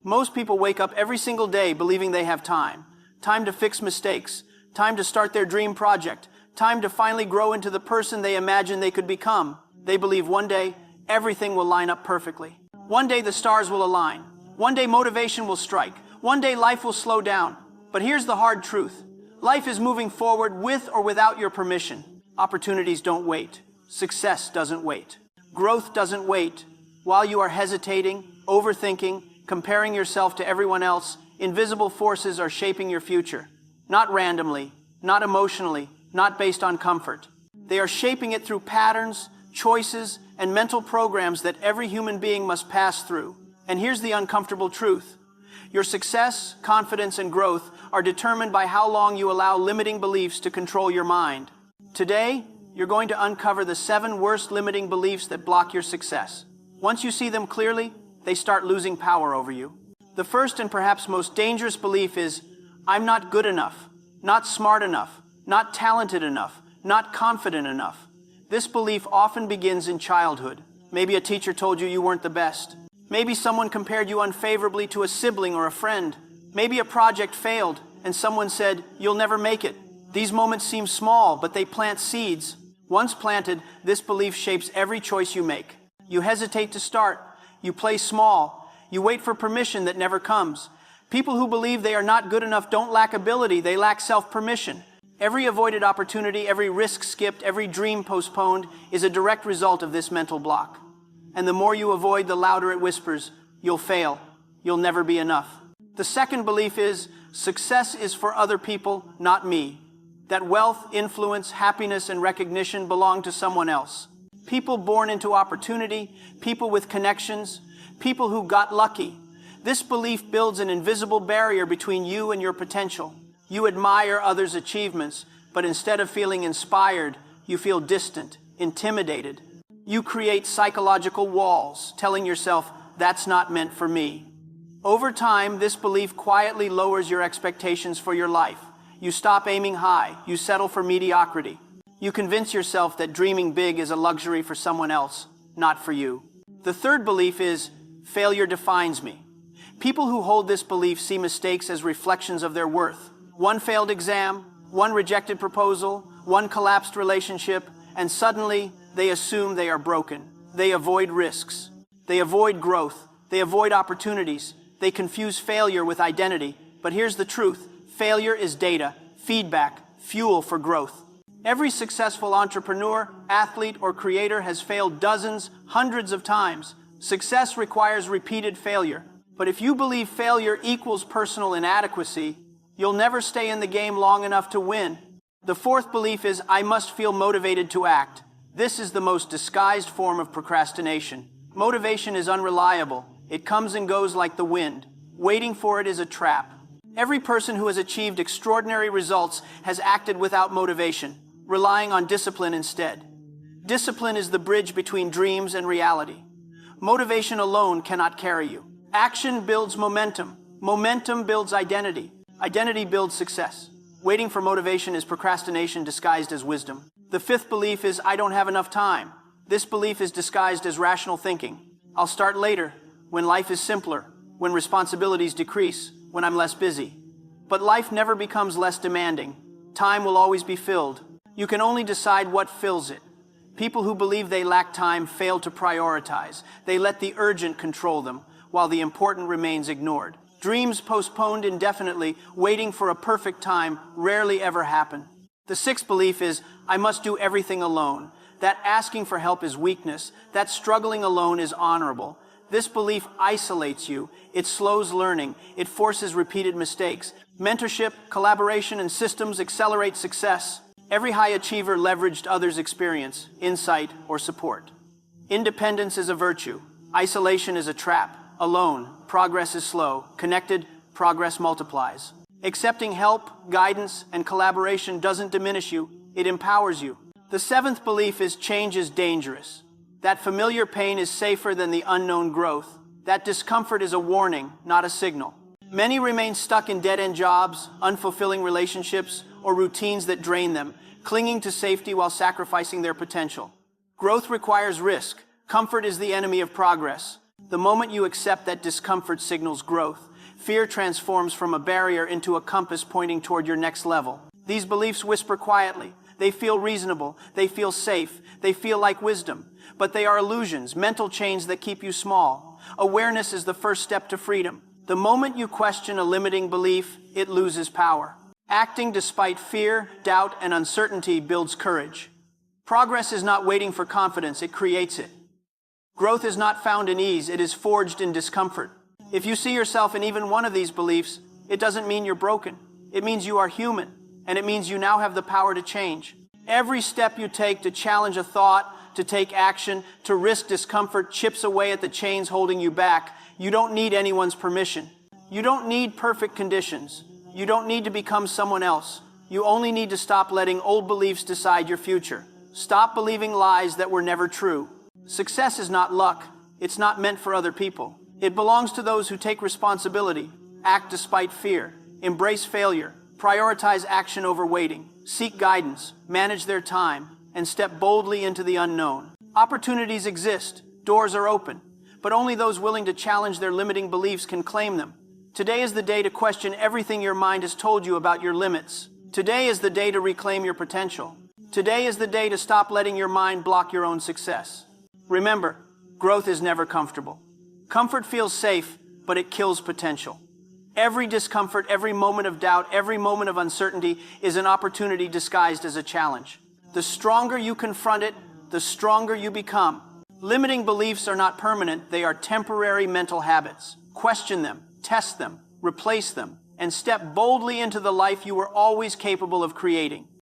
Most people wake up every single day believing they have time. Time to fix mistakes. Time to start their dream project. Time to finally grow into the person they imagine they could become. They believe one day everything will line up perfectly. One day the stars will align. One day motivation will strike. One day life will slow down. But here's the hard truth. Life is moving forward with or without your permission. Opportunities don't wait. Success doesn't wait. Growth doesn't wait. While you are hesitating, overthinking, comparing yourself to everyone else, invisible forces are shaping your future. Not randomly, not emotionally, not based on comfort. They are shaping it through patterns, choices, and mental programs that every human being must pass through. And here's the uncomfortable truth. Your success, confidence, and growth are determined by how long you allow limiting beliefs to control your mind. Today, you're going to uncover the 7 worst limiting beliefs that block your success. Once you see them clearly, they start losing power over you. The first and perhaps most dangerous belief is, I'm not good enough, not smart enough, not talented enough, not confident enough. This belief often begins in childhood. Maybe a teacher told you you weren't the best. Maybe someone compared you unfavorably to a sibling or a friend. Maybe a project failed and someone said, you'll never make it. These moments seem small, but they plant seeds. Once planted, this belief shapes every choice you make. You hesitate to start. You play small. You wait for permission that never comes. People who believe they are not good enough don't lack ability, they lack self-permission. Every avoided opportunity, every risk skipped, every dream postponed is a direct result of this mental block. And the more you avoid, the louder it whispers, you'll fail. You'll never be enough. The second belief is, success is for other people, not me. That wealth, influence, happiness, and recognition belong to someone else. People born into opportunity, people with connections, people who got lucky. This belief builds an invisible barrier between you and your potential. You admire others' achievements, but instead of feeling inspired, you feel distant, intimidated. You create psychological walls, telling yourself, that's not meant for me. Over time, this belief quietly lowers your expectations for your life. You stop aiming high. You settle for mediocrity. You convince yourself that dreaming big is a luxury for someone else, not for you. The third belief is, failure defines me. People who hold this belief see mistakes as reflections of their worth. One failed exam, one rejected proposal, one collapsed relationship, and suddenly they assume they are broken. They avoid risks. They avoid growth. They avoid opportunities. They confuse failure with identity. But here's the truth. Failure is data, feedback, fuel for growth. Every successful entrepreneur, athlete, or creator has failed dozens, hundreds of times. Success requires repeated failure. But if you believe failure equals personal inadequacy, you'll never stay in the game long enough to win. The fourth belief is, I must feel motivated to act. This is the most disguised form of procrastination. Motivation is unreliable. It comes and goes like the wind. Waiting for it is a trap. Every person who has achieved extraordinary results has acted without motivation, relying on discipline instead. Discipline is the bridge between dreams and reality. Motivation alone cannot carry you. Action builds momentum. Momentum builds identity. Identity builds success. Waiting for motivation is procrastination disguised as wisdom. The fifth belief is, I don't have enough time. This belief is disguised as rational thinking. I'll start later, when life is simpler, when responsibilities decrease, when I'm less busy. But life never becomes less demanding. Time will always be filled. You can only decide what fills it. People who believe they lack time fail to prioritize. They let the urgent control them, while the important remains ignored. Dreams postponed indefinitely, waiting for a perfect time, rarely ever happen. The sixth belief is, I must do everything alone. That asking for help is weakness. That struggling alone is honorable. This belief isolates you. It slows learning. It forces repeated mistakes. Mentorship, collaboration, and systems accelerate success. Every high achiever leveraged others' experience, insight, or support. Independence is a virtue. Isolation is a trap. Alone, progress is slow. Connected, progress multiplies. Accepting help, guidance, and collaboration doesn't diminish you. It empowers you. The seventh belief is, change is dangerous. That familiar pain is safer than the unknown growth. That discomfort is a warning, not a signal. Many remain stuck in dead-end jobs, unfulfilling relationships, or routines that drain them, clinging to safety while sacrificing their potential. Growth requires risk. Comfort is the enemy of progress. The moment you accept that discomfort signals growth, fear transforms from a barrier into a compass pointing toward your next level. These beliefs whisper quietly. They feel reasonable. They feel safe. They feel like wisdom. But they are illusions, mental chains that keep you small. Awareness is the first step to freedom. The moment you question a limiting belief, it loses power. Acting despite fear, doubt, and uncertainty builds courage. Progress is not waiting for confidence, it creates it. Growth is not found in ease, it is forged in discomfort. If you see yourself in even one of these beliefs, it doesn't mean you're broken. It means you are human, and it means you now have the power to change. Every step you take to challenge a thought, to take action, to risk discomfort chips away at the chains holding you back. You don't need anyone's permission. You don't need perfect conditions. You don't need to become someone else. You only need to stop letting old beliefs decide your future. Stop believing lies that were never true. Success is not luck. It's not meant for other people. It belongs to those who take responsibility, act despite fear, embrace failure, prioritize action over waiting, seek guidance, manage their time, and step boldly into the unknown. Opportunities exist, doors are open, but only those willing to challenge their limiting beliefs can claim them. Today is the day to question everything your mind has told you about your limits. Today is the day to reclaim your potential. Today is the day to stop letting your mind block your own success. Remember, growth is never comfortable. Comfort feels safe, but it kills potential. Every discomfort, every moment of doubt, every moment of uncertainty is an opportunity disguised as a challenge. The stronger you confront it, the stronger you become. Limiting beliefs are not permanent, they are temporary mental habits. Question them, test them, replace them, and step boldly into the life you were always capable of creating.